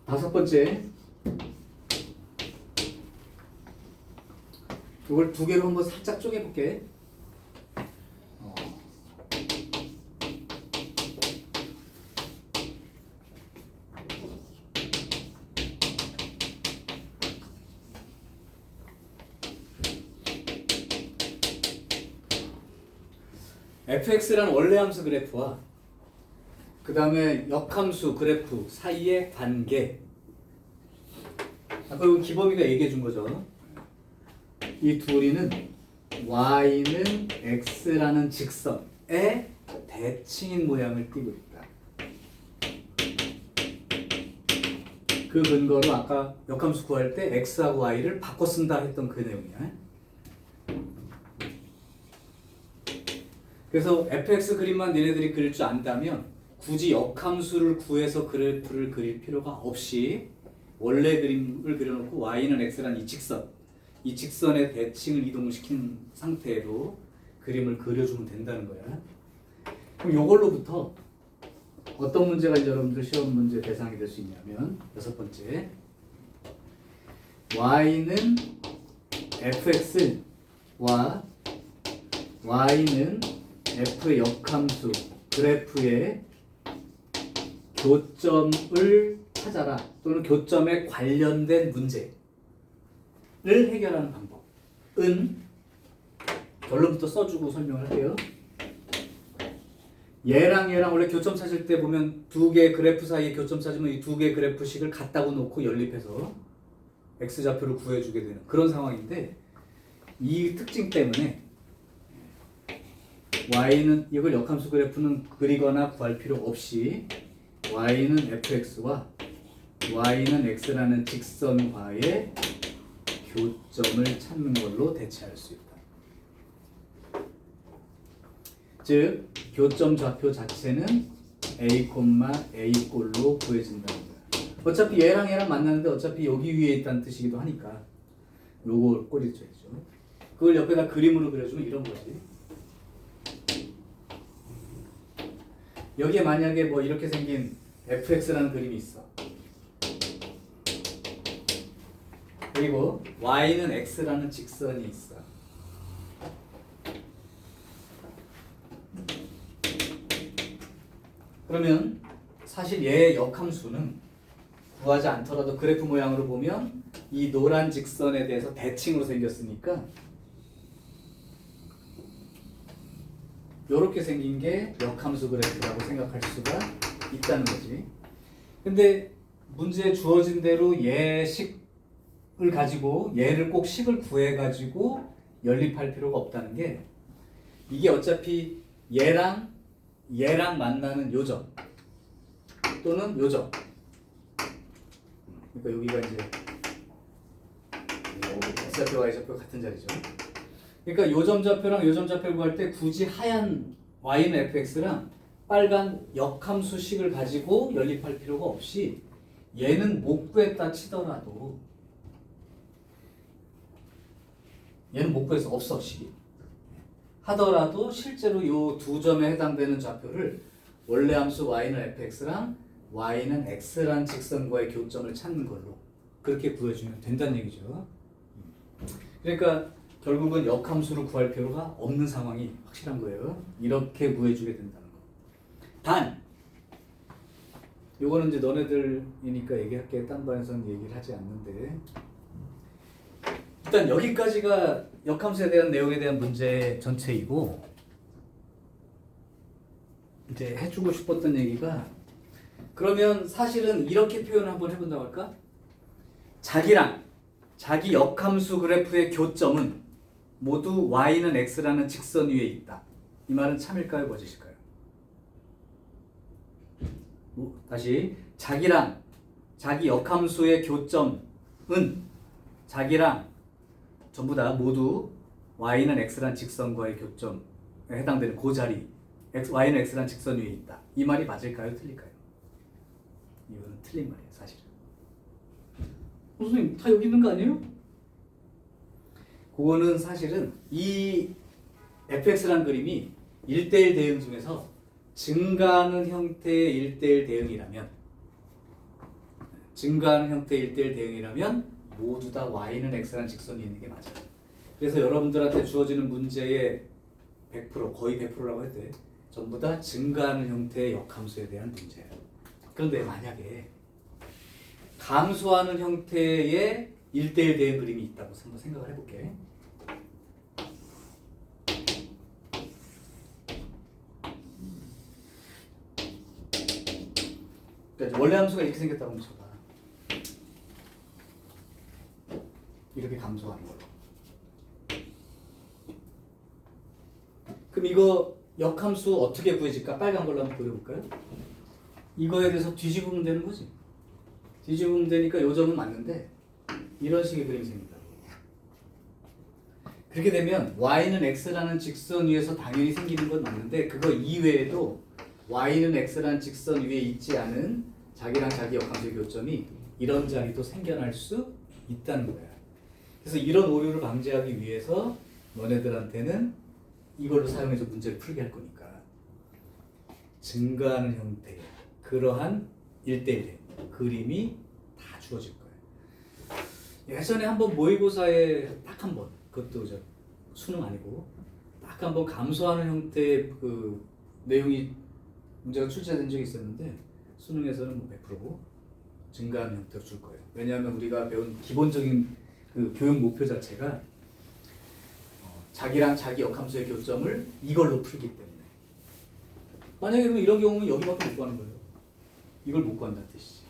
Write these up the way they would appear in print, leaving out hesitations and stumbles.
다섯 번째, 이걸 두 개로 한번 살짝 쪼개볼게. fx라는 원래 함수 그래프와 그 다음에 역함수 그래프 사이의 관계. 아까 기범이가 얘기해 준 거죠. 이 둘이는 y는 x라는 직선의 대칭인 모양을 띠고 있다. 그 근거로 아까 역함수 구할 때 x하고 y를 바꿔 쓴다 했던 그 내용이야. 그래서 fx 그림만 너네들이 그릴 줄 안다면 굳이 역함수를 구해서 그래프를 그릴 필요가 없이 원래 그림을 그려놓고 y는 x라는 이 직선의 대칭을 이동시킨 상태로 그림을 그려주면 된다는 거야. 그럼 이걸로부터 어떤 문제가 여러분들 시험 문제 대상이 될 수 있냐면 여섯 번째, y는 fx와 y는 f의 역함수 그래프의 교점을 찾아라 또는 교점에 관련된 문제를 해결하는 방법은 결론부터 써주고 설명을 할게요. 얘랑 원래 교점 찾을 때 보면 두 개의 그래프 사이에 교점 찾으면 이 두 개의 그래프식을 갖다고 놓고 연립해서 x좌표를 구해주게 되는 그런 상황인데, 이 특징 때문에 y는 이걸 역함수 그래프는 그리거나 구할 필요 없이 y는 fx와 y는 x라는 직선과의 교점을 찾는 걸로 대체할 수 있다. 즉 교점 좌표 자체는 a, a 꼴로 구해진다는 거야. 어차피 얘랑 만나는데 어차피 여기 위에 있다는 뜻이기도 하니까 요걸 꼬리쳐야죠. 그걸 옆에다 그림으로 그려주면 이런 거지. 여기에 만약에 뭐 이렇게 생긴 fx라는 그림이 있어. 그리고 y는 x라는 직선이 있어. 그러면 사실 얘의 역함수는 구하지 않더라도 그래프 모양으로 보면 이 노란 직선에 대해서 대칭으로 생겼으니까 이렇게 생긴 게 역함수 그래프라고 생각할 수가 있다는 거지. 근데 문제에 주어진 대로 얘 식을 가지고 얘를 꼭 식을 구해 가지고 연립할 필요가 없다는 게, 이게 어차피 얘랑 만나는 요점 또는 요점, 그러니까 여기가 이제 x좌표 y좌표 같은 자리죠. 그러니까 요점 좌표랑 요점 좌표를 구할 때 굳이 하얀 y는 fx랑 빨간 역함수식을 가지고 연립할 필요가 없이 얘는 못 구했다 치더라도, 얘는 못 구해서 없어 식이 하더라도 실제로 요 두 점에 해당되는 좌표를 원래 함수 y는 fx랑 y는 x라는 직선과의 교점을 찾는 걸로 그렇게 구해주면 된다는 얘기죠. 그러니까 결국은 역함수를 구할 필요가 없는 상황이 확실한 거예요. 이렇게 구해주게 된다는 거. 단, 요거는 이제 너네들이니까 얘기할게. 딴 반에서는 얘기를 하지 않는데, 일단 여기까지가 역함수에 대한 내용에 대한 문제 전체이고, 이제 해주고 싶었던 얘기가, 그러면 사실은 이렇게 표현을 한번 해본다고 할까? 자기 역함수 그래프의 교점은 모두 y는 x라는 직선 위에 있다. 이 말은 참일까요, 거짓일까요? 다시, 자기 역함수의 교점은 자기랑 전부 다 모두 y는 x라는 직선과의 교점에 해당되는 그 자리, y는 x라는 직선 위에 있다. 이 말이 맞을까요, 틀릴까요? 이거는 틀린 말이에요, 사실은. 선생님, 다 여기 있는 거 아니에요? 그거는 사실은 이 fx라는 그림이 1대1 대응 중에서 증가하는 형태의 1대1 대응이라면, 증가하는 형태의 1대1 대응이라면 모두 다 y는 x라는 직선이 있는 게 맞아요. 그래서 여러분들한테 주어지는 문제의 100% 거의 100%라고 해도 돼. 전부 다 증가하는 형태의 역함수에 대한 문제예요. 그런데 만약에 감소하는 형태의 1대1 대응 그림이 있다고 한번 생각을 해볼게. 그러니까 원래 함수가 이렇게 생겼다고 한번 쳐봐. 이렇게 감소하는 걸로. 그럼 이거 역함수 어떻게 구해질까? 빨간 걸로 한번 그려볼까요? 이거에 대해서 뒤집으면 되는 거지. 뒤집으면 되니까 요 점은 맞는데 이런 식의 그림이 생긴다. 그렇게 되면 y는 x라는 직선 위에서 당연히 생기는 건 맞는데 그거 이외에도 y는 x라는 직선 위에 있지 않은 자기랑 자기 역함수의 교점이 이런 자리도 생겨날 수 있다는 거야. 그래서 이런 오류를 방지하기 위해서 너네들한테는 이걸로 사용해서 문제를 풀게 할 거니까 증가하는 형태의 그러한 1대1 그림이 다 주어질 거예요. 예전에 한번 모의고사에 딱 한 번, 그것도 저 수능 아니고 딱 한 번 감소하는 형태의 그 내용이 문제가 출제된 적이 있었는데 수능에서는 뭐 100% 증가하는 형태로 줄 거예요. 왜냐하면 우리가 배운 기본적인 그 교육 목표 자체가 자기랑 자기 역함수의 교점을 이걸로 풀기 때문에 만약에 그러면 이런 경우는 여기밖에 못 구하는 거예요. 이걸 못 구한다는 뜻이지.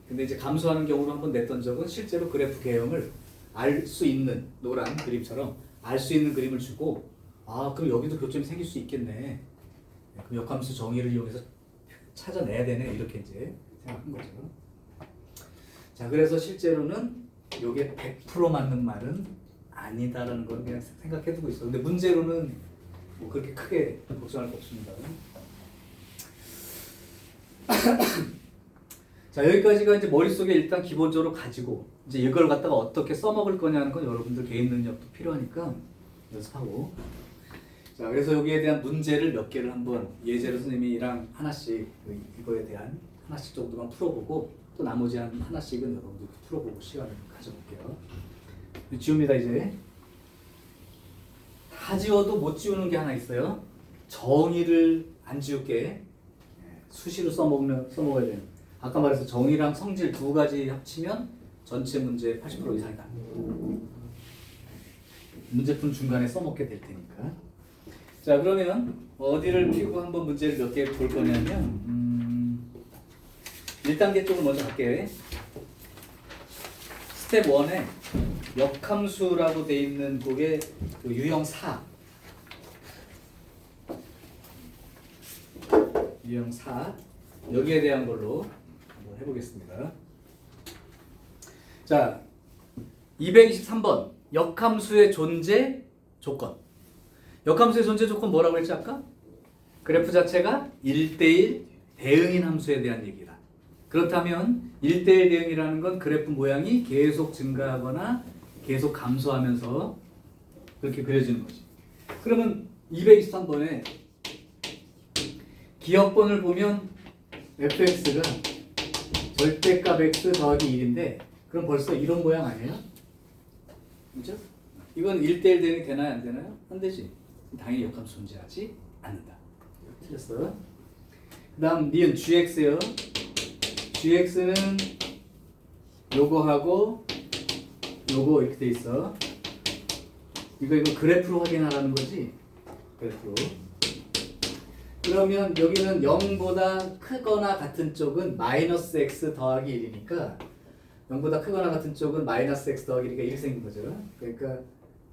근데 이제 감소하는 경우로 한번 냈던 적은 실제로 그래프 개형을 알 수 있는 노란 그림처럼 알 수 있는 그림을 주고 아 그럼 여기도 교점이 생길 수 있겠네. 그럼 역함수 정의를 이용해서 찾아내야 되네 이렇게 이제 생각한 거죠. 자 그래서 실제로는 이게 100% 맞는 말은 아니다라는 걸 그냥 생각해두고 있어. 근데 문제로는 뭐 그렇게 크게 걱정할 거 없습니다. 자 여기까지가 이제 머릿속에 일단 기본적으로 가지고 이제 이걸 갖다가 어떻게 써먹을 거냐는 건 여러분들 개인 능력도 필요하니까 연습하고. 자 그래서 여기에 대한 문제를 몇 개를 한번 예제로 선생님이랑 하나씩 이거에 대한 하나씩 정도만 풀어보고 또 나머지 하나씩은 여러분들 풀어보고 시간을 가져볼게요. 지웁니다 이제. 다 지워도 못 지우는 게 하나 있어요. 정의를 안 지울게. 수시로 써먹어야 되는. 아까 말해서 정의랑 성질 두 가지 합치면 전체 문제 80% 이상이다. 문제푼 중간에 써먹게 될 테니까. 자 그러면 어디를 피고 한번 문제를 몇 개 볼 거냐면 1단계 쪽을 먼저 갈게. 스텝 1에 역함수라고 돼 있는 그게 그 유형 4. 유형 4 여기에 대한 걸로 한번 해보겠습니다. 자 223번 역함수의 존재 조건. 역함수의 존재 조건 뭐라고 했지 아까? 그래프 자체가 1대1 대응인 함수에 대한 얘기다. 그렇다면 1대1 대응이라는 건 그래프 모양이 계속 증가하거나 계속 감소하면서 그렇게 그려지는 거지. 그러면 223번에 기억번을 보면 fx가 절대값 x 더하기 1인데 그럼 벌써 이런 모양 아니에요? 그죠? 이건 1대1 대응이 되나요? 안 되나요? 안 되지. 당연히 역함수 존재하지 않는다. 틀렸어. 그 다음 니은 gx요. gx는 요거하고 요거 이렇게 돼 있어. 이거 그래프로 확인하라는 거지. 그래프로. 그러면 여기는 0보다 크거나 같은 쪽은 마이너스 x 더하기 1이니까 0보다 크거나 같은 쪽은 마이너스 x 더하기 1이니까 이렇게 생긴 거죠. 그러니까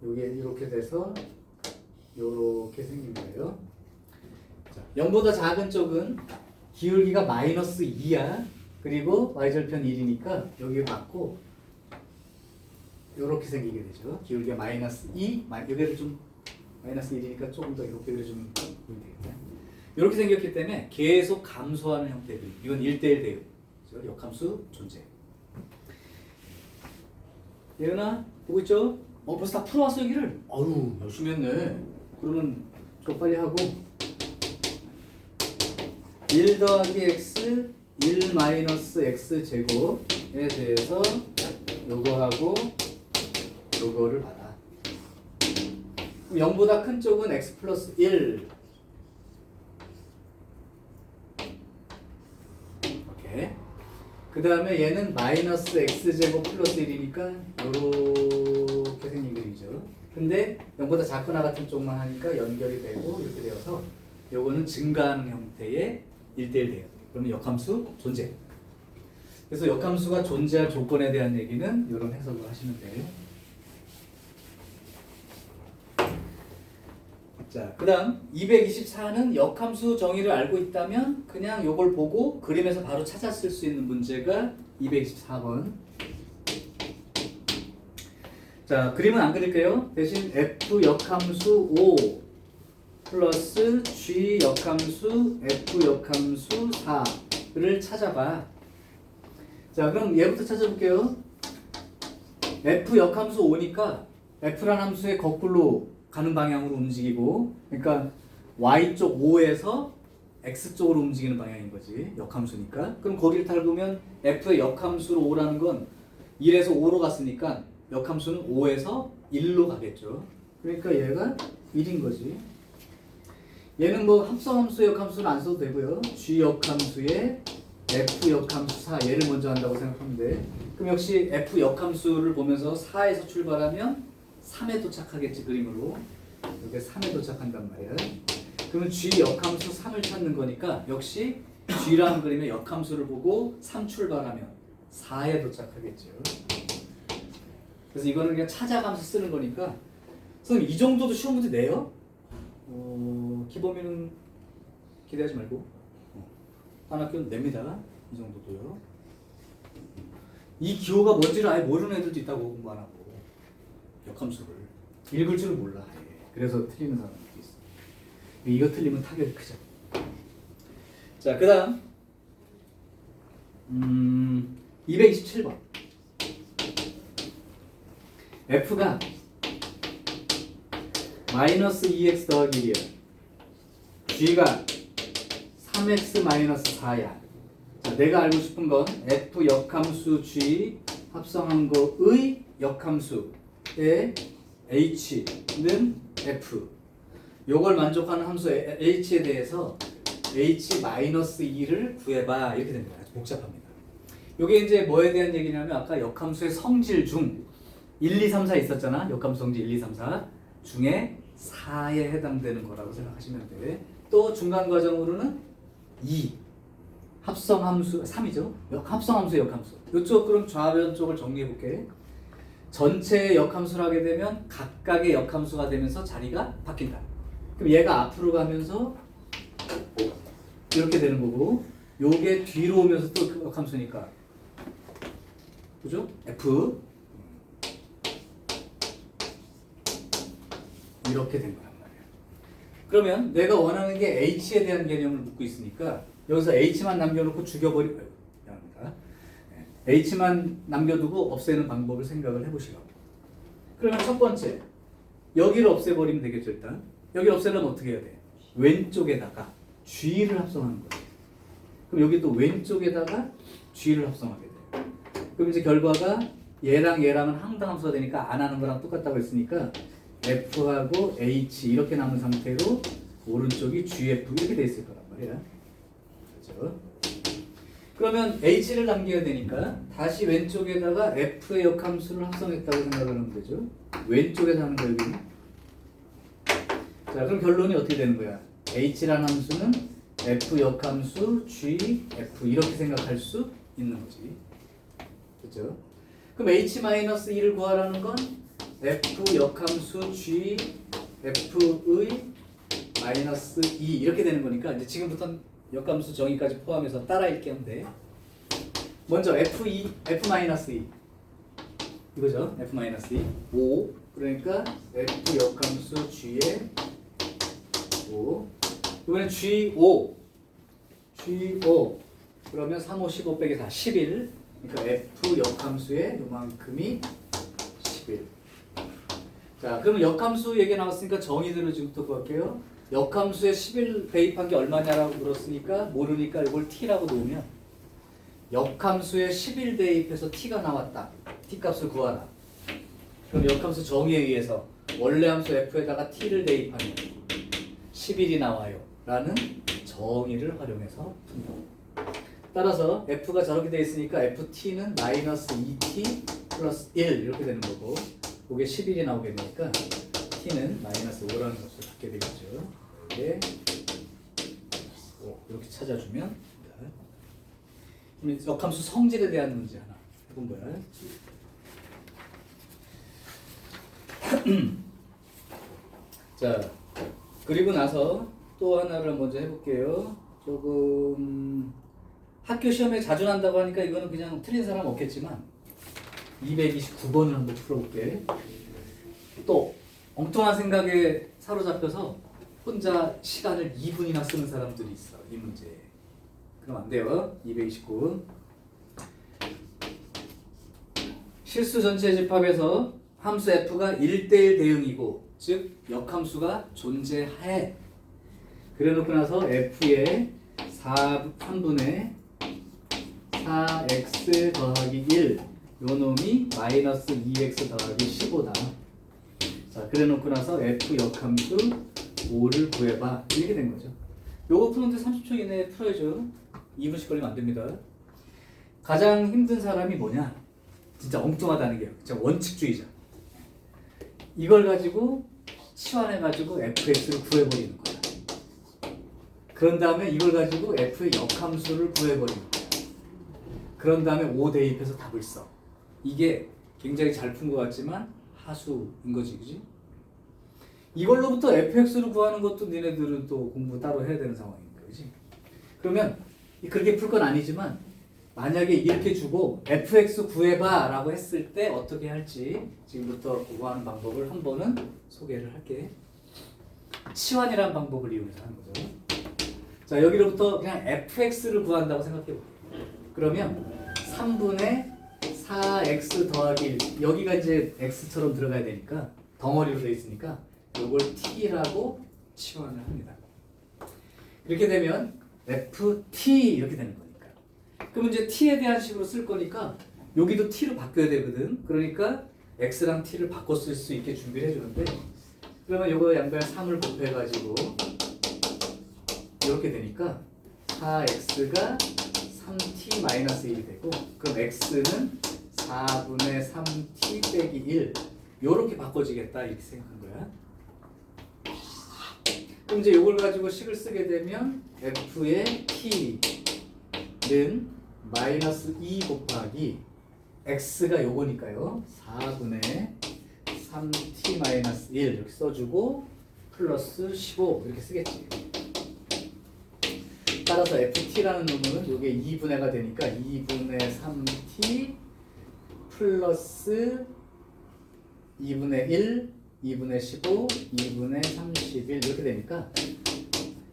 여기 이렇게 돼서 요렇게 생긴 거예요. 자, 0보다 작은 쪽은 기울기가 마이너스 2야. 그리고 y절편 1이니까 여기 맞고 요렇게 생기게 되죠. 기울기가 마이너스 2, 여기를 좀 마이너스 1이니까 조금 더 이렇게 그려주면 되겠네. 이렇게 생겼기 때문에 계속 감소하는 형태들. 이건 1대1 대응. 역함수 존재. 예은아 보고 있죠? 벌써 다 풀어왔어 여기를. 어우 열심히 했네. 그러면 저 빨리 하고 1 더하기 x 1 마이너스 x 제곱 대해서 요거하고 요거를 받아. 그럼 0보다 큰 쪽은 x 플러스 1. 오케이. 그 다음에 얘는 마이너스 x제곱 플러스 1이니까 요렇게 생긴 그림이죠. 근데 0보다 작거나 같은 쪽만 하니까 연결이 되고 이렇게 되어서 요거는 증가하는 형태의 1대1 돼요. 그러면 역함수 존재. 그래서 역함수가 존재할 조건에 대한 얘기는 이런 해석을 하시면 돼요. 자, 그 다음 224는 역함수 정의를 알고 있다면 그냥 요걸 보고 그림에서 바로 찾았을 수 있는 문제가 224번. 자, 그림은 안 그릴게요. 대신 f 역함수 5 플러스 g 역함수 f 역함수 4를 찾아봐. 자, 그럼 얘부터 찾아볼게요. f 역함수 5니까 f란 함수의 거꾸로 가는 방향으로 움직이고, 그러니까 y쪽 5에서 x쪽으로 움직이는 방향인 거지. 역함수니까. 그럼 거기를 닮으면 f의 역함수로 5라는 건 1에서 5로 갔으니까 역함수는 5에서 1로 가겠죠. 그러니까 얘가 1인 거지. 얘는 뭐 합성함수 역함수는 안 써도 되고요. g 역함수에 f 역함수 4 얘를 먼저 한다고 생각하면 돼. 그럼 역시 f 역함수를 보면서 4에서 출발하면 3에 도착하겠지, 그림으로. 이렇게 3에 도착한단 말이야. 그러면 g 역함수 3을 찾는 거니까 역시 g라는 그림의 역함수를 보고 3 출발하면 4에 도착하겠죠. 그래서 이거는 그냥 찾아가면서 쓰는 거니까. 선생님 이 정도도 시험 문제 내요? 기범이는 기대하지 말고 한 학교는 냅니다. 이 정도도요. 이 기호가 뭔지를 아예 모르는 애들도 있다고, 공부 안 하고 역함수를 읽을 줄을 몰라. 그래서 틀리는 사람도 있어. 이거 틀리면 타격이 크죠. 자, 그 다음 227번. f가 마이너스 2x 더하기 1이야. g가 3x 마이너스 4야. 자, 내가 알고 싶은 건 f 역함수 g 합성한 거의 역함수의 h는 f. 요걸 만족하는 함수 h에 대해서 h 마이너스 2를 구해봐. 이렇게 됩니다. 복잡합니다. 요게 이제 뭐에 대한 얘기냐면 아까 역함수의 성질 중 1, 2, 3, 4 있었잖아. 역함수 성질 1, 2, 3, 4 중에 4에 해당되는 거라고 생각하시면 돼. 또 중간 과정으로는 2 합성함수 3이죠. 합성함수 역함수. 이쪽 그럼 좌변 쪽을 정리해 볼게. 전체의 역함수를 하게 되면 각각의 역함수가 되면서 자리가 바뀐다. 그럼 얘가 앞으로 가면서 이렇게 되는 거고, 요게 뒤로 오면서 또 역함수니까, 그죠? F 이렇게 된 거란 말이야. 그러면 내가 원하는 게 H에 대한 개념을 묻고 있으니까 여기서 H만 남겨놓고 죽여버리고, 미안합니다. H만 남겨두고 없애는 방법을 생각을 해보시라고. 그러면 첫 번째, 여기를 없애버리면 되겠죠. 일단 여기를 없애려면 어떻게 해야 돼? 왼쪽에다가 G를 합성하는 거예요. 그럼 여기 또 왼쪽에다가 G를 합성하게 돼요. 그럼 이제 결과가 얘랑 얘랑은 항등함수가 되니까 안 하는 거랑 똑같다고 했으니까 F하고 H 이렇게 남은 상태로 오른쪽이 GF 이렇게 돼 있을 거란 말이야. 그렇죠? 그러면 H를 남겨야 되니까 다시 왼쪽에다가 F의 역함수를 합성했다고 생각을 하면 되죠. 왼쪽에서 하는 거 여기는. 자, 그럼 결론이 어떻게 되는 거야? H라는 함수는 F 역함수 G, F 이렇게 생각할 수 있는 거지. 그렇죠? 그럼 H-2를 구하라는 건 F 역함수 G, F의 마이너스 2 이렇게 되는 거니까 이제 지금부터는 역함수 정의까지 포함해서 따라 읽게 하면 돼. 먼저 F2, F-2 이거죠. F-2 5 그러니까 F 역함수 G의 5 이번엔 G5 그러면 3, 5, 15 빼기 4 11 그러니까 F 역함수의 요만큼이 11. 자, 그러면 역함수 얘기 나왔으니까 정의들을 지금부터 구할게요. 역함수에 11 대입한 게 얼마냐라고 물었으니까 모르니까 이걸 t라고 놓으면 역함수에 11 대입해서 t가 나왔다. t 값을 구하라. 그럼 역함수 정의에 의해서 원래 함수 f에다가 t를 대입하면 11이 나와요. 라는 정의를 활용해서 푼다. 따라서 f가 저렇게 돼 있으니까 ft는 마이너스 2t 플러스 1 이렇게 되는 거고, 그게 11이 나오게 되니까 t는 마이너스 5라는 값을 갖게 되겠죠. 이게 5 이렇게 찾아주면 역함수 성질에 대한 문제 하나 해본 거야. 자, 그리고 나서 또 하나를 먼저 해볼게요. 조금 학교 시험에 자주 난다고 하니까 이거는 그냥 틀린 사람 없겠지만 229번을 한번 풀어볼게. 또 엉뚱한 생각에 사로잡혀서 혼자 시간을 2분이나 쓰는 사람들이 있어. 이 문제. 그럼 안 돼요. 229. 실수 전체 집합에서 함수 f가 1대1 대응이고, 즉 역함수가 존재하에, 그래놓고 나서 f의 3분의 4x 더하기 1 요 놈이 마이너스 2x 더하기 15다. 자, 그래놓고 나서 f 역함수 5를 구해봐. 이렇게 된 거죠. 요거 푸는데 30초 이내에 풀어야죠. 2분씩 걸리면 안 됩니다. 가장 힘든 사람이 뭐냐? 진짜 엉뚱하다는 게요. 진짜 원칙주의자. 이걸 가지고 치환해가지고 fx를 구해버리는 거야. 그런 다음에 이걸 가지고 f의 역함수를 구해버리는 거야. 그런 다음에 5 대입해서 답을 써. 이게 굉장히 잘 푼 것 같지만 하수인 거지, 그지? 이걸로부터 fx를 구하는 것도 니네들은 또 공부 따로 해야 되는 상황이니까, 그지? 그러면 그렇게 풀 건 아니지만 만약에 이렇게 주고 fx 구해봐 라고 했을 때 어떻게 할지 지금부터 구하는 방법을 한 번은 소개를 할게. 치환이라는 방법을 이용해서 하는 거죠. 자, 여기로부터 그냥 fx를 구한다고 생각해 볼게요. 그러면 3분의 4x 더하기 1, 여기가 이제 x처럼 들어가야 되니까 덩어리로 되어 있으니까 이걸 t라고 치환을 합니다. 이렇게 되면 ft 이렇게 되는 거니까. 그럼 이제 t에 대한 식으로 쓸 거니까 여기도 t로 바뀌어야 되거든. 그러니까 x랑 t를 바꿔 쓸 수 있게 준비를 해주는데, 그러면 이거 양변 3을 곱해가지고 이렇게 되니까 4x가 3t-1이 되고, 그럼 x는 4분의 3t 빼기 1 요렇게 바꿔지겠다 이렇게 생각한 거야. 그럼 이제 이걸 가지고 식을 쓰게 되면 f의 t는 마이너스 2 곱하기 x가 요거니까요. 4분의 3t-1 이렇게 써주고 플러스 15 이렇게 쓰겠지. 따라서 ft라는 놈은 요게 2분의가 되니까 2분의 3t 플러스 2분의 1, 2분의 15, 2분의 31 이렇게 되니까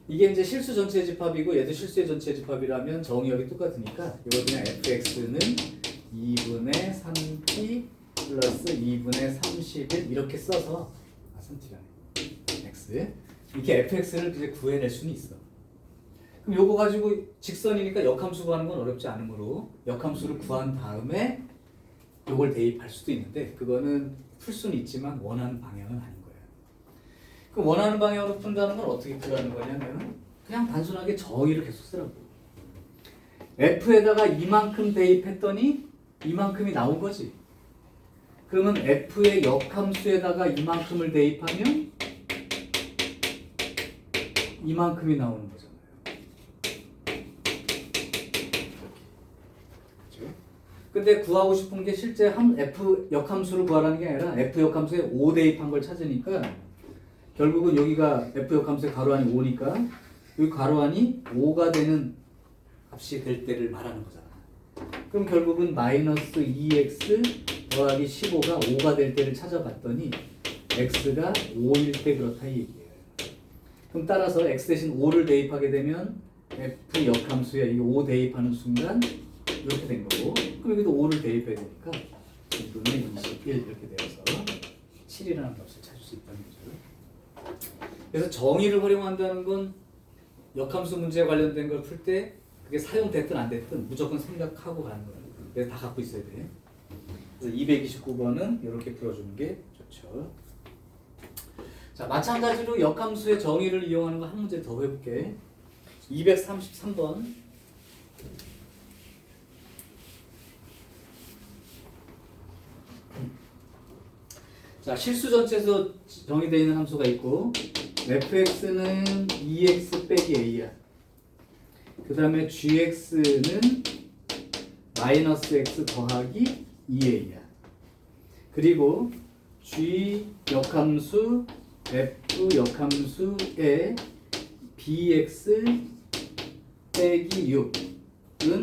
이게 이제 실수 전체 집합이고 얘도 실수의 전체 집합이라면 정의역이 똑같으니까 이거 그냥 fx는 2분의 3t 플러스 2분의 31 이렇게 써서 3t라네 x 이렇게 fx를 이제 구해낼 수는 있어. 그럼 요거 가지고 직선이니까 역함수 구하는 건 어렵지 않으므로 역함수를 구한 다음에 요걸 대입할 수도 있는데, 그거는 풀 수는 있지만 원하는 방향은 아닌 거예요. 그럼 원하는 방향으로 푼다는 건 어떻게 풀라는 거냐면 그냥 단순하게 정의를 계속 쓰라고. f에다가 이만큼 대입했더니 이만큼이 나온 거지. 그러면 f의 역함수에다가 이만큼을 대입하면 이만큼이 나오는 거잖아요. 근데 구하고 싶은 게 실제 f 역함수를 구하라는 게 아니라 f 역함수에 5 대입한 걸 찾으니까 결국은 여기가 f 역함수의 가로안이 5니까 여기 가로안이 5가 되는 값이 될 때를 말하는 거잖아. 그럼 결국은 마이너스 2x 더하기 15가 5가 될 때를 찾아봤더니 x가 5일 때 그렇다 이 얘기예요. 그럼 따라서 x 대신 5를 대입하게 되면 f 역함수에 이거 5 대입하는 순간 이렇게 된 거고, 그럼 여기도 5를 대입해야 되니까 2분의 21 이렇게 되어서 7이라는 값을 찾을 수 있다는 거죠. 그래서 정의를 활용한다는 건 역함수 문제에 관련된 걸 풀 때 그게 사용됐든 안 됐든 무조건 생각하고 가는 거예요. 그래서 다 갖고 있어야 돼. 그래서 229번은 이렇게 풀어주는 게 좋죠. 자, 마찬가지로 역함수의 정의를 이용하는 거 한 문제 더 해볼게. 233번. 자, 실수 전체에서 정의되어 있는 함수가 있고 fx는 2x 빼기 a야. 그 다음에 gx는 마이너스 x 더하기 2a야. 그리고 g 역함수 f 역함수의 bx 빼기 6은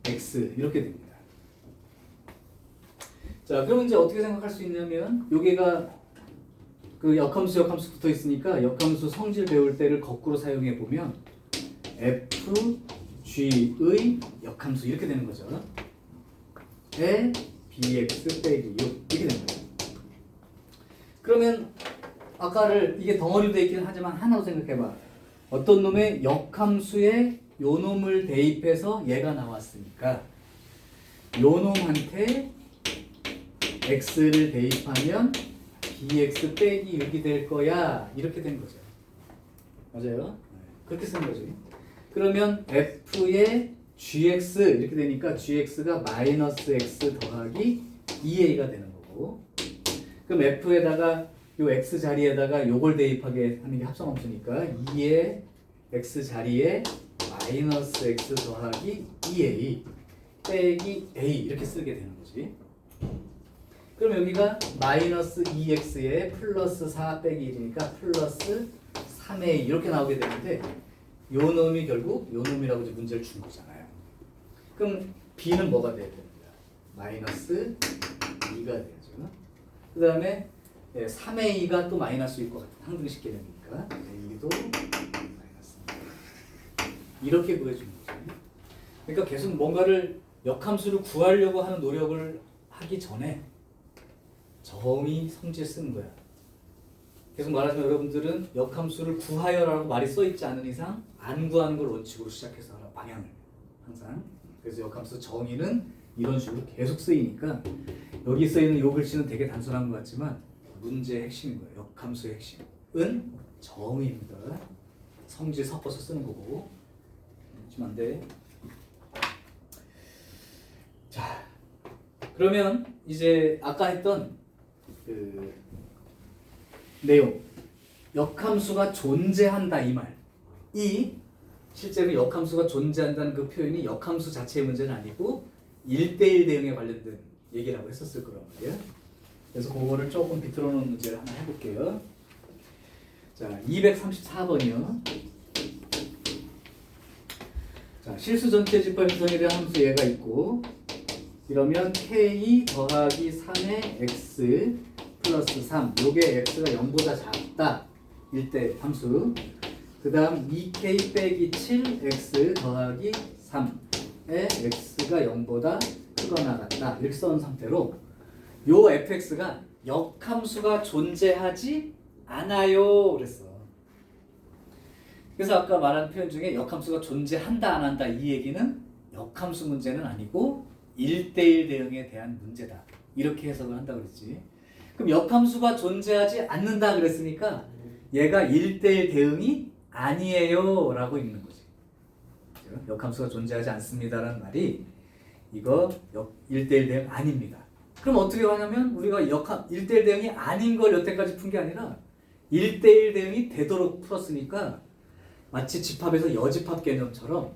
x 이렇게 됩니다. 자, 그러면 이제 어떻게 생각할 수 있냐면 여기가 그 역함수 붙어 있으니까 역함수 성질 배울 때를 거꾸로 사용해 보면 f g의 역함수 이렇게 되는 거죠. 에 bx 빼기 6 이렇게 되는 거죠. 그러면 아까를 이게 덩어리로 되어 있긴 하지만 하나로 생각해봐. 어떤 놈의 역함수에 요 놈을 대입해서 얘가 나왔으니까 요 놈한테 x를 대입하면 bx 빼기 6이 될 거야 이렇게 된 거죠. 맞아요? 그렇게 쓴 거지. 그러면 f의 gx 이렇게 되니까 gx가 마이너스 x 더하기 2a가 되는 거고, 그럼 f에다가 요 x 자리에다가 요걸 대입하게 하는 게 합성함수니까 2의 x 자리에 마이너스 x 더하기 2a 빼기 a 이렇게 쓰게 되는 거지. 그럼 여기가 마이너스 2x에 플러스 4 빼기 1이니까 플러스 3a 이렇게 나오게 되는데 요 놈이 결국 요 놈이라고 이제 문제를 준 거잖아요. 그럼 b는 뭐가 돼야 됩니다. 마이너스 2가 돼야죠. 그 다음에 3a가 또 마이너스일 것 같은 항등식 개념이니까 a도 마이너스 이렇게 구해주는 거죠. 그러니까 계속 뭔가를 역함수를 구하려고 하는 노력을 하기 전에 정의 성질 쓰는 거야. 계속 말하지만 여러분들은 역함수를 구하여라고 말이 써있지 않은 이상 안 구하는 걸 원칙으로 시작해서 하라, 방향을 항상. 그래서 역함수 정의는 이런 식으로 계속 쓰이니까 여기 써있는 요 글씨는 되게 단순한 것 같지만 문제의 핵심인 거예요. 역함수의 핵심은 정의입니다. 성질 섞어서 쓰는 거고. 지금 안 돼. 자, 그러면 이제 아까 했던 그 내용, 역함수가 존재한다 이 말. 이 실제로 역함수가 존재한다는 그 표현이 역함수 자체의 문제는 아니고 1대1 대응에 관련된 얘기라고 했었을 거란 말이에요. 그래서 그거를 조금 비틀어 놓은 문제를 하나 해볼게요. 자, 234번이요. 자, 실수 전체 집합 이성에 대한 함수 얘가 있고, 이러면 k 더하기 3의 x 플러스 3, 요게 x가 0보다 작다 1대 함수. 그 다음 2k 빼기 7x 더하기 3의 x가 0보다 크거나 같다 이렇게 써놓은 상태로 요 fx가 역함수가 존재하지 않아요 그랬어. 그래서 아까 말한 표현 중에 역함수가 존재한다 안 한다 이 얘기는 역함수 문제는 아니고 1대1 대응에 대한 문제다 이렇게 해석을 한다고 그랬지. 그럼 역함수가 존재하지 않는다 그랬으니까 얘가 1대1 대응이 아니에요 라고 읽는 거지. 역함수가 존재하지 않습니다라는 말이 이거 1대1 대응 아닙니다. 그럼 어떻게 하냐면 우리가 1대1 대응이 아닌 걸 여태까지 푼 게 아니라 1대1 대응이 되도록 풀었으니까 마치 집합에서 여집합 개념처럼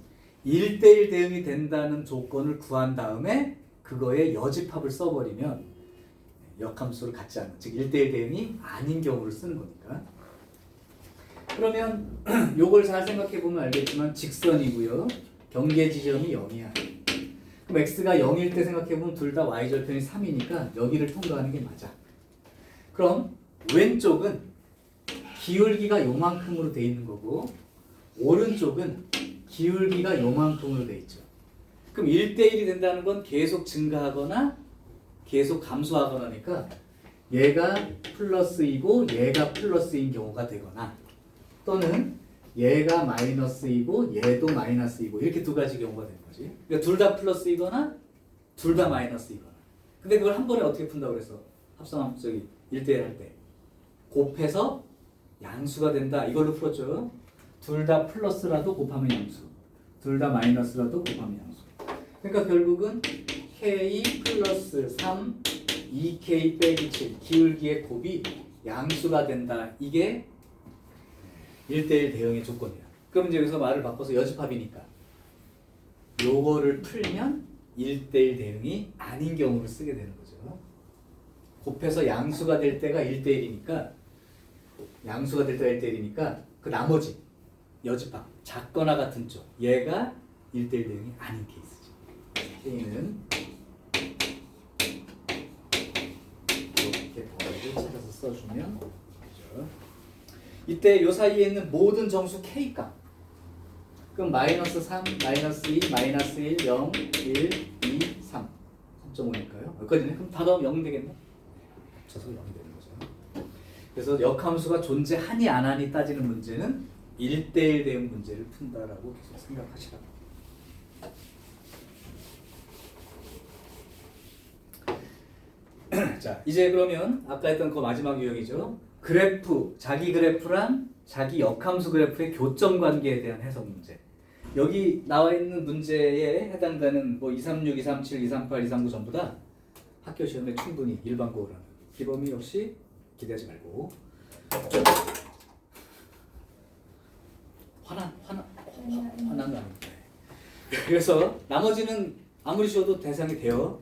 1대1 대응이 된다는 조건을 구한 다음에 그거에 여집합을 써버리면 역함수를 갖지 않는, 즉 1대1 대응이 아닌 경우를 쓰는 거니까. 그러면 요걸 잘 생각해 보면 알겠지만 직선이고요. 경계 지점이 0이야. 그럼 x가 0일 때 생각해 보면 둘 다 y절편이 3이니까 여기를 통과하는 게 맞아. 그럼 왼쪽은 기울기가 요만큼으로 돼 있는 거고 오른쪽은 기울기가 요만큼으로 돼 있죠. 그럼 1대1이 된다는 건 계속 증가하거나 계속 감소하거나니까 얘가 플러스이고 얘가 플러스인 경우가 되거나 또는 얘가 마이너스이고 얘도 마이너스이고 이렇게 두 가지 경우가 되는 거지. 그러니까 둘 다 플러스이거나 둘 다 마이너스이거나. 근데 그걸 한 번에 어떻게 푼다고 그래서 합성함수적이 1대1 할 때 곱해서 양수가 된다. 이걸로 풀었죠. 둘 다 플러스라도 곱하면 양수, 둘 다 마이너스라도 곱하면 양수. 그러니까 결국은 k 플러스 3 2k 빼기 7 기울기의 곱이 양수가 된다. 이게 1대1 대응의 조건이야. 그럼 이제 여기서 말을 바꿔서 여집합이니까 요거를 풀면 1대1 대응이 아닌 경우를 쓰게 되는 거죠. 곱해서 양수가 될 때가 1대1이니까 양수가 될 때가 1대1이니까 그 나머지 여집합 작거나 같은 쪽 얘가 1대1 대응이 아닌 케이스지. K는 이렇게 범위를 찾아서 써주면 되죠. 이때 요 사이에 있는 모든 정수 K값 그럼 마이너스 3, 마이너스 2, 마이너스 1, 0, 1, 2, 3 3.5니까요. 여기까지네. 그럼 다 더하면 0 되겠네. 합쳐서 0이 되는 거죠. 그래서 역함수가 존재하니 안 하니 따지는 문제는 1대1 대응 문제를 푼다라고 계속 생각하시라고. 자, 이제 그러면 아까 했던 그 마지막 유형이죠. 그래프, 자기 그래프랑 자기 역함수 그래프의 교점 관계에 대한 해석 문제. 여기 나와 있는 문제에 해당되는 뭐 236, 237, 238, 239 전부 다 학교 시험에 충분히 일반고를 하는 기범위 역시 기대하지 말고. 화난 거 아닙니다. 그래서 나머지는 아무리 쉬어도 대상이 돼요.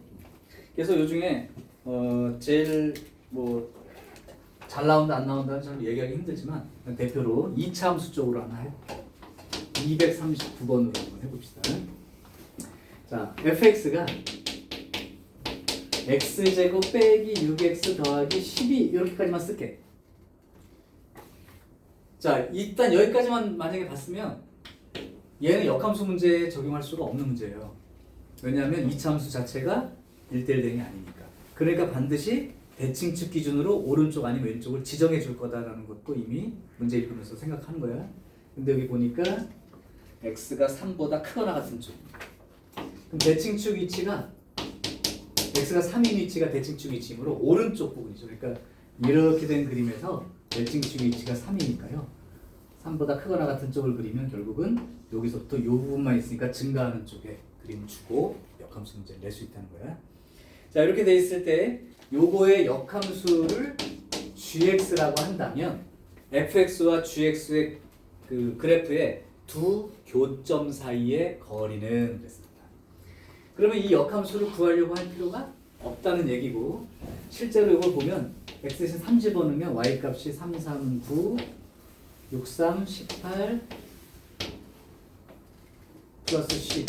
그래서 요 중에 제일 뭐 잘 나온다 안 나온다는 잘 얘기하기 힘들지만 대표로 2차 함수 쪽으로 하나 해볼게요. 239번으로 한번 해봅시다. 자, fx가 x제곱 빼기 6x 더하기 12 이렇게까지만 쓸게. 자, 일단 여기까지만 만약에 봤으면 얘는 역함수 문제에 적용할 수가 없는 문제예요. 왜냐하면 2차 함수 자체가 1대1 대응이 아니니까. 그러니까 반드시 대칭축 기준으로 오른쪽 아니면 왼쪽을 지정해 줄 거다라는 것도 이미 문제 읽으면서 생각하는 거야. 근데 여기 보니까 x가 3보다 크거나 같은 쪽. 그럼 대칭축 위치가 x가 3인 위치가 대칭축 위치이므로 오른쪽 부분이죠. 그러니까 이렇게 된 그림에서 대칭축 위치가 3이니까요. 3보다 크거나 같은 쪽을 그리면 결국은 여기서부터 이 부분만 있으니까 증가하는 쪽에 그림을 주고 역함수 문제를 낼 수 있다는 거야. 자, 이렇게 돼 있을 때 요거의 역함수를 gx라고 한다면 fx와 gx의 그 그래프의 두 교점 사이의 거리는 그랬습니다. 그러면 이 역함수를 구하려고 할 필요가 없다는 얘기고, 실제로 이걸 보면 x 대신 3 집어넣으면 y 값이 3, 3, 9, 6, 3, 18 플러스 12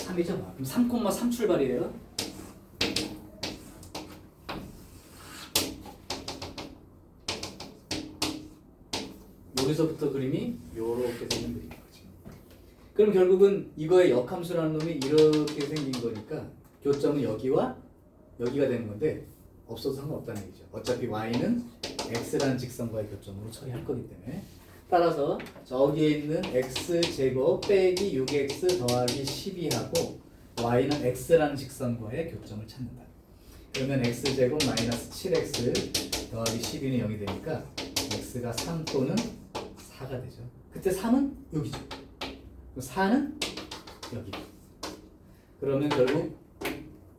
3이죠. 그럼 3,3 출발이에요. 여기서부터 그림이 이렇게 생긴 그림인 거지. 그럼 결국은 이거의 역함수라는 놈이 이렇게 생긴 거니까 교점은 여기와 여기가 되는 건데 없어도 상관없다는 얘기죠. 어차피 y는 x라는 직선과의 교점으로 처리할 거기 때문에. 따라서 저기에 있는 x제곱 빼기 6x 더하기 12하고 y는 x라는 직선과의 교점을 찾는다. 그러면 x제곱 마이너스 7x 더하기 12는 0이 되니까 x가 3 또는 4가 되죠. 그때 3은 여기죠. 4는 여기. 그러면 결국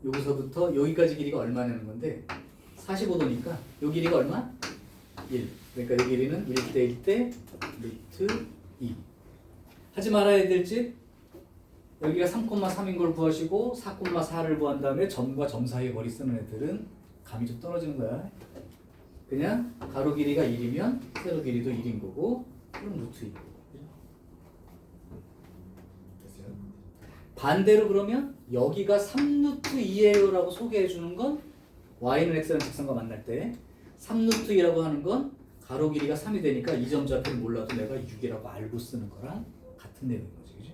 여기서부터 여기까지 길이가 얼마냐는 건데 45도니까 요 길이가 얼마? 1. 그러니까 이 길이는 1대 1대 루트 2. 하지 말아야 될지 여기가 3,3인 걸 구하시고 4,4를 구한 다음에 점과 점 사이에 거리 쓰는 애들은 감이 좀 떨어지는 거야. 그냥 가로 길이가 1이면 세로 길이도 1인 거고 그럼 루트 2인 거고. 됐어요? 반대로 그러면 여기가 3루트 2예요 라고 소개해 주는 건 y는 x라는 직선과 만날 때 3루트 2라고 하는 건 가로 길이가 3이 되니까 이 점 좌표를 몰라도 내가 6이라고 알고 쓰는 거랑 같은 내용인 거지. 그죠?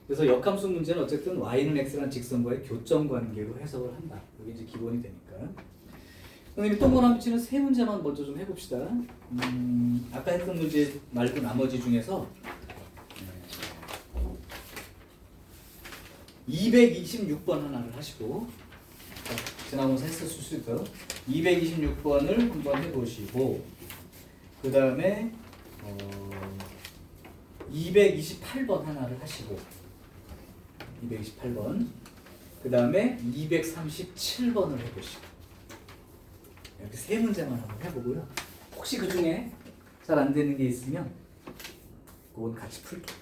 그래서 역함수 문제는 어쨌든 y는 x라는 직선과의 교점 관계로 해석을 한다. 이게 이제 기본이 되니까. 선생님이 동그라미 치는 세 문제만 먼저 좀 해봅시다. 아까 했던 문제 말고 나머지 중에서 226번 하나를 하시고, 지난번에 했을 수 있어요. 226번을 한번 해보시고, 그 다음에 228번 하나를 하시고, 228번, 그 다음에 237번을 해보시고, 이렇게 세 문제만 한번 해보고요. 혹시 그 중에 잘 안 되는 게 있으면 그건 같이 풀게.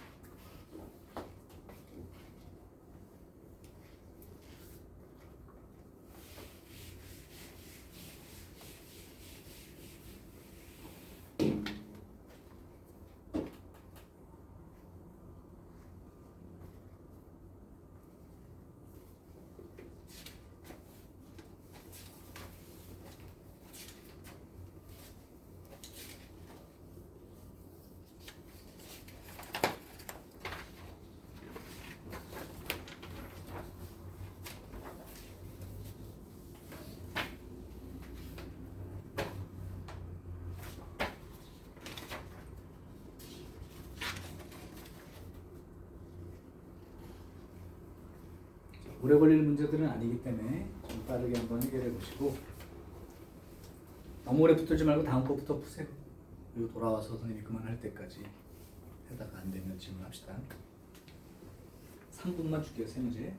오래 걸릴 문제들은 아니기 때문에 좀 빠르게 한번 해결해 보시고, 너무 오래 붙들지 말고 다음 거부터 푸세요. 그리고 돌아와서 선생님이 그만할 때까지 하다가 안 되면 질문합시다. 3분만 줄게요. 세 문제.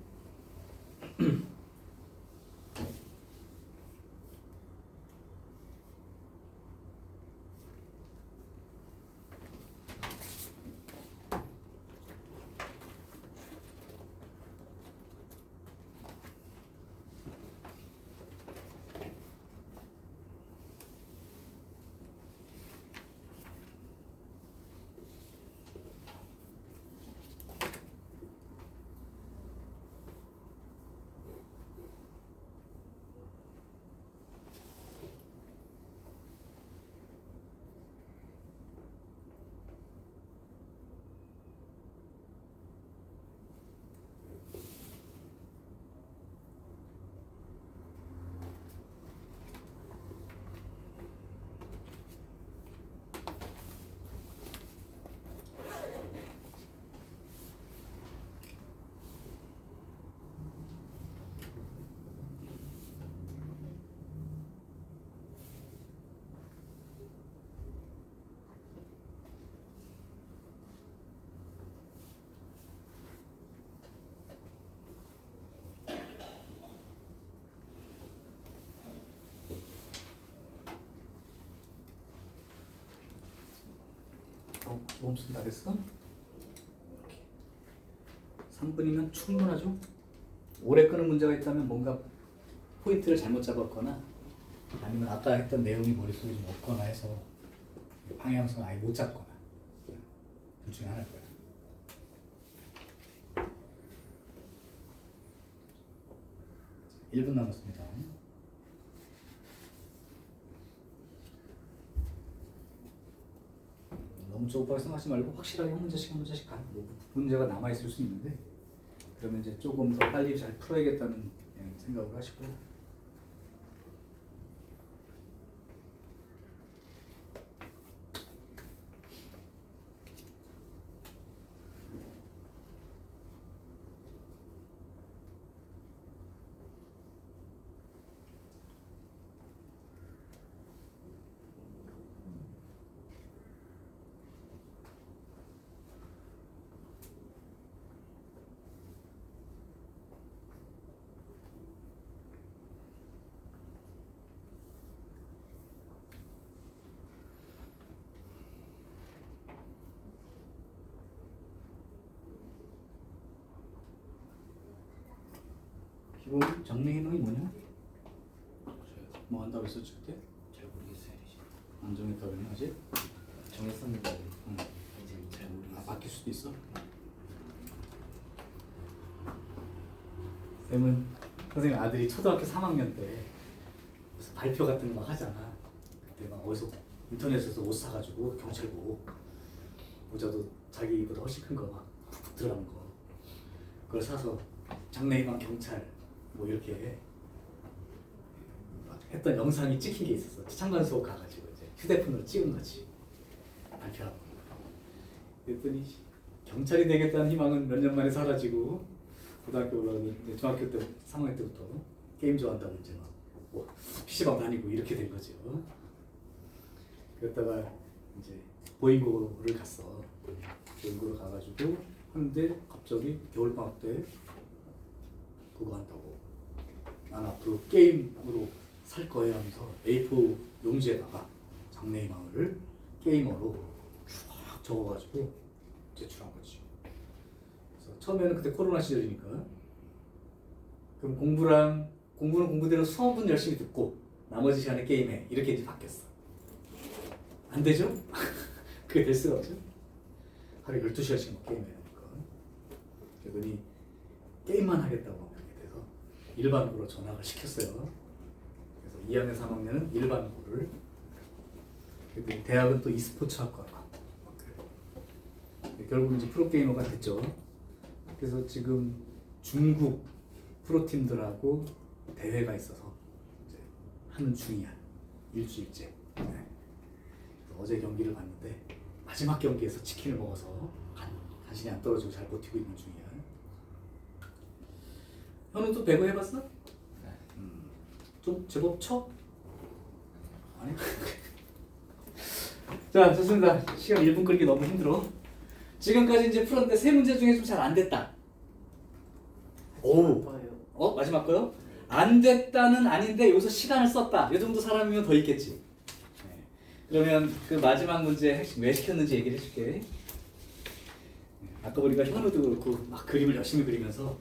몸순 다 됐어? 3분이면 충분하죠? 오래 끄는 문제가 있다면 뭔가 포인트를 잘못 잡았거나 아니면 아까 했던 내용이 머릿속에 좀 없거나 해서 방향성을 아예 못 잡거나, 둘 중에 하나일 거야. 일 분 남았습니다. 너무 조급하게 생각하지 말고 확실하게 한 문제씩 가. 뭐 문제가 남아 있을 수 있는데, 그러면 이제 조금 더 빨리 잘 풀어야겠다는 생각을 하시고. 기본 정리 행동이 뭐냐? 뭐 한다고 했었지 그때? 잘 모르겠어요. 안 정했다고 했나 아직? 정했었는데 응. 이제 잘 모르겠어요. 바뀔 수도 있어. 쌤은 선생님 아들이 초등학교 3학년 때 무슨 발표 같은 거 막 하잖아. 그때 막 어디서 인터넷에서 옷 사가지고 경찰 보고 모자도 자기보다 훨씬 큰 거 막 푹푹 들어간 거 그걸 사서 장래희망 경찰 뭐 이렇게 막 했던 영상이 찍힌 게 있었어. 창간 수업 가가지고 이제 휴대폰으로 찍은 거지. 발표하고. 그랬더니 경찰이 되겠다는 희망은 몇 년 만에 사라지고 고등학교 올라가는 이제 중학교 때 3학년 때부터 게임 좋아한다고 이제 뭐 PC방 다니고 이렇게 된 거죠. 그랬다가 이제 보잉고를 갔어. 보잉고를 가가지고 하는데 갑자기 겨울방학 때 그거 한다고 난 앞으로 게임으로 살 거야 하면서 A4 용지에다가 장래희망을 게이머로 쫙 적어가지고 제출한 거지. 그래서 처음에는 그때 코로나 시절이니까 그럼 공부는 공부대로 수업은 열심히 듣고 나머지 시간에 게임해 이렇게 이제 바뀌었어. 안 되죠? 그게 될 수가 없죠. 하루에 12시간씩 게임해야 되니까. 그러더니 게임만 하겠다고 그렇게 돼서 일반고로 전학을 시켰어요. 그래서 2학년 3학년은 일반고를. 그리고 대학은 또 e스포츠학과가. 결국 이제 프로게이머가 됐죠. 그래서 지금 중국 프로팀들하고 대회가 있어서 이제 하는 중이야. 일주일째. 네. 어제 경기를 봤는데 마지막 경기에서 치킨을 먹어서 간신히 안 떨어지고 잘 버티고 있는 중이야. 현우도 배구 해봤어? 네. 좀 제법 쳐? 아니? 자, 좋습니다. 시간 1분 끌기 너무 힘들어. 지금까지 이제 풀었는데 세 문제 중에 좀 잘 안 됐다. 오, 마지막 거요? 안 됐다는 아닌데 여기서 시간을 썼다. 이 정도 사람이면 더 있겠지. 네. 그러면 그 마지막 문제 핵심 왜 시켰는지 얘기를 해줄게. 네. 아까 우리가 현우도 그렇고 막 그림을 열심히 그리면서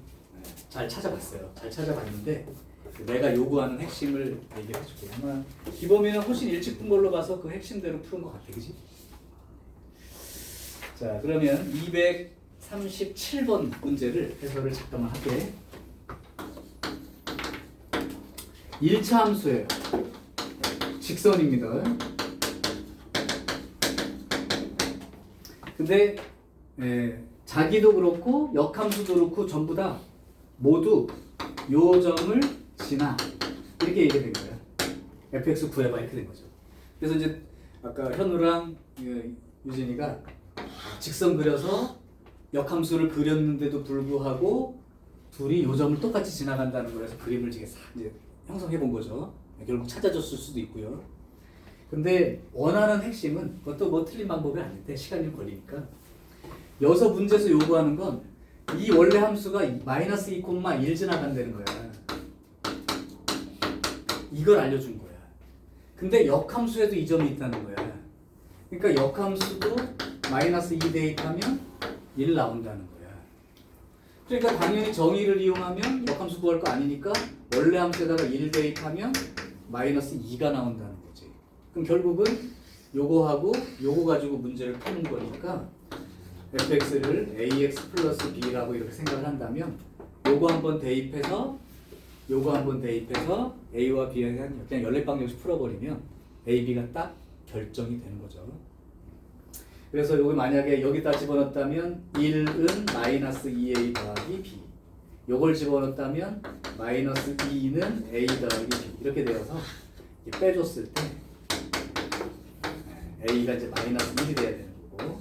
잘 찾아봤어요. 잘 찾아봤는데 내가 요구하는 핵심을 얘기를 해줄게. 아마 기범이는 훨씬 일찍 푼 걸로 봐서 그 핵심대로 푸는 것 같아, 그지? 자, 그러면 237번 문제를 해설을 잠깐만 할게. 1차 함수예요. 직선입니다. 근데 자기도 그렇고 역함수도 그렇고 전부 다 모두 요 점을 지나 이렇게 얘기된 거예요. fx 구해봐 이렇게 된 거죠. 그래서 이제 아까 현우랑 유진이가 직선 그려서 역함수를 그렸는데도 불구하고 둘이 요 점을 똑같이 지나간다는 거라서 그림을 이제 형성해 본 거죠. 결국 찾아줬을 수도 있고요. 근데 원하는 핵심은 그것도 뭐 틀린 방법이 아닌데 시간이 좀 걸리니까 여기서 문제에서 요구하는 건 이 원래 함수가 마이너스 2,1 지나간다는 거야. 이걸 알려준 거야. 근데 역함수에도 이 점이 있다는 거야. 그러니까 역함수도 마이너스 2 대입하면 1 나온다는 거야. 그러니까 당연히 정의를 이용하면 역함수 구할 거 아니니까 원래 함수에다가 1 대입하면 마이너스 2가 나온다는 거지. 그럼 결국은 요거하고 요거 가지고 문제를 푸는 거니까 fx를 ax 플러스 b라고 이렇게 생각을 한다면 요거 한번 대입해서 요거 한번 대입해서 a와 b에 대한 그냥 연립방정식 풀어버리면 a, b가 딱 결정이 되는 거죠. 그래서 여기 만약에 여기다 집어넣었다면 1은 마이너스 2a 더하기 b 요걸 집어넣었다면 마이너스 2는 a 더하기 b 이렇게 되어서 빼줬을 때 a가 이제 마이너스 1이 돼야 되는 거고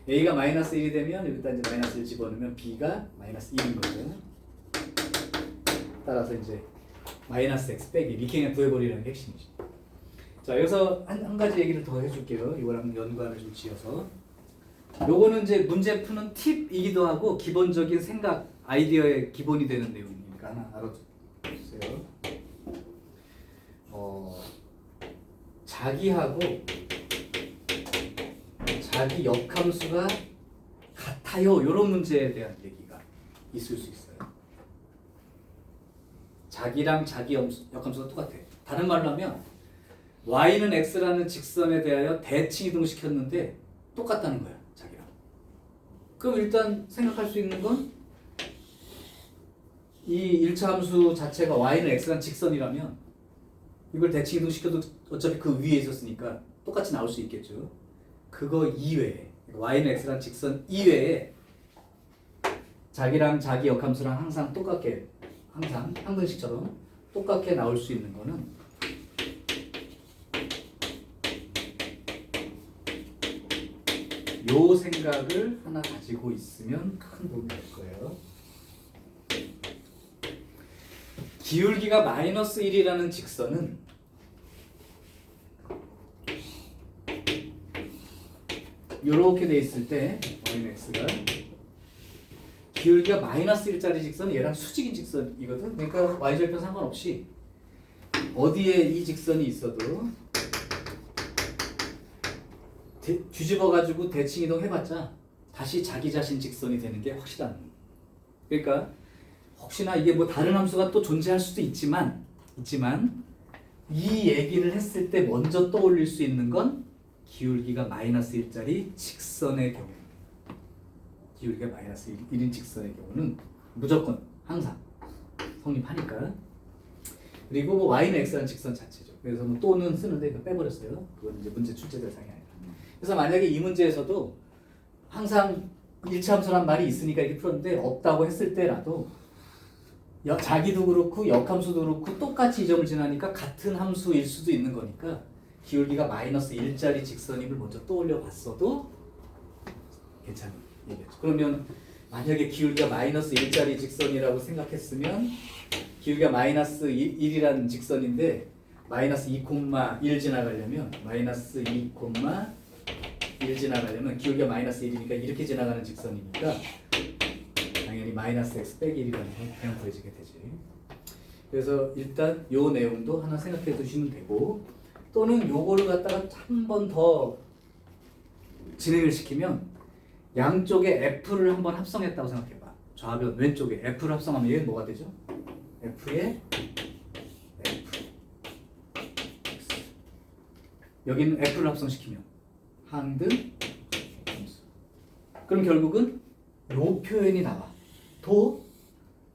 a가 마이너스 1이 되면 여기다 이제 마이너스 1 집어넣으면 b가 마이너스 1인 거죠. 따라서 이제 마이너스 x 빼기 이렇게 그냥 구해버리는 게 핵심이죠. 자, 여기서 한 가지 얘기를 더 해줄게요. 이거랑 연관을 좀 지어서 요거는 이제 문제 푸는 팁이기도 하고 기본적인 생각 아이디어의 기본이 되는 내용이니까 하나 알아주세요. 자기하고 자기 역함수가 같아요. 이런 문제에 대한 얘기가 있을 수 있어요. 자기랑 자기 역함수가 똑같아. 다른 말로 하면 y는 x라는 직선에 대하여 대칭 이동시켰는데 똑같다는 거야. 자기랑. 그럼 일단 생각할 수 있는 건 이 1차 함수 자체가 y는 x라는 직선이라면 이걸 대칭 이동시켜도 어차피 그 위에 있었으니까 똑같이 나올 수 있겠죠. 그거 이외에 y는 x라는 직선 이외에 자기랑 자기 역함수랑 항상 똑같게 항상 항등식처럼 똑같게 나올 수 있는 거는 요 생각을 하나 가지고 있으면 큰 도움이 될 거예요. 기울기가 마이너스 1이라는 직선은 이렇게 돼 있을 때 y는 x가 기울기가 마이너스 1짜리 직선은 얘랑 수직인 직선이거든. 그러니까 y절편 상관없이 어디에 이 직선이 있어도 뒤집어 가지고 대칭 이동 해봤자 다시 자기 자신 직선이 되는 게 확실한 거예요. 그러니까 혹시나 이게 뭐 다른 함수가 또 존재할 수도 있지만 이 얘기를 했을 때 먼저 떠올릴 수 있는 건 기울기가 마이너스 1짜리 직선의 경우, 기울기가 마이너스 1인 직선의 경우는 무조건 항상 성립하니까. 그리고 뭐 y는 x라는 직선 자체죠. 그래서 뭐 또는 쓰는데 이거 빼버렸어요. 그건 이제 문제 출제 대상이 아니라. 그래서 만약에 이 문제에서도 항상 일차함수란 말이 있으니까 이렇게 풀었는데 없다고 했을 때라도 자기도 그렇고 역함수도 그렇고 똑같이 이 점을 지나니까 같은 함수일 수도 있는 거니까 기울기가 마이너스 1짜리 직선임을 먼저 떠올려 봤어도 괜찮은 얘기죠. 그러면 만약에 기울기가 마이너스 1짜리 직선이라고 생각했으면 기울기가 마이너스 1이라는 직선인데 마이너스 2,1 지나가려면 마이너스 2,1 지나가려면 기울기가 마이너스 1이니까 이렇게 지나가는 직선이니까 당연히 마이너스 x 빼기 1이라는 건 그냥 구해지게 되지. 그래서 일단 요 내용도 하나 생각해 두시면 되고, 또는 요거를 갖다가 한 번 더 진행을 시키면 양쪽에 f를 한번 합성했다고 생각해봐. 좌변 왼쪽에 f를 합성하면 얘는 뭐가 되죠? f에 f 여기는 f를 합성시키면 항등 함수. 그럼 결국은 요 표현이 나와. 도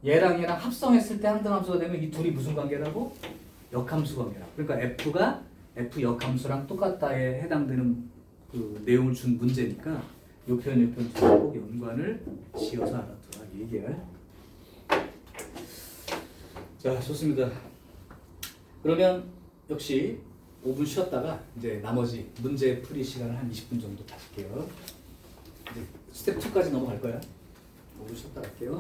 얘랑 얘랑 합성했을 때 항등 함수가 되면 이 둘이 무슨 관계라고? 역함수 관계라고. 그러니까 f가 f 역함수랑 똑같다에 해당되는 그 내용을 준 문제니까 요 표현 요 표현 꼭 연관을 지어서 알아두라 이 얘기야. 자, 좋습니다. 그러면 역시 5분 쉬었다가 이제 나머지 문제 풀이 시간을 한 20분 정도 가질게요. 이제 스텝 2까지 넘어갈 거야. 5분 쉬었다 갈게요.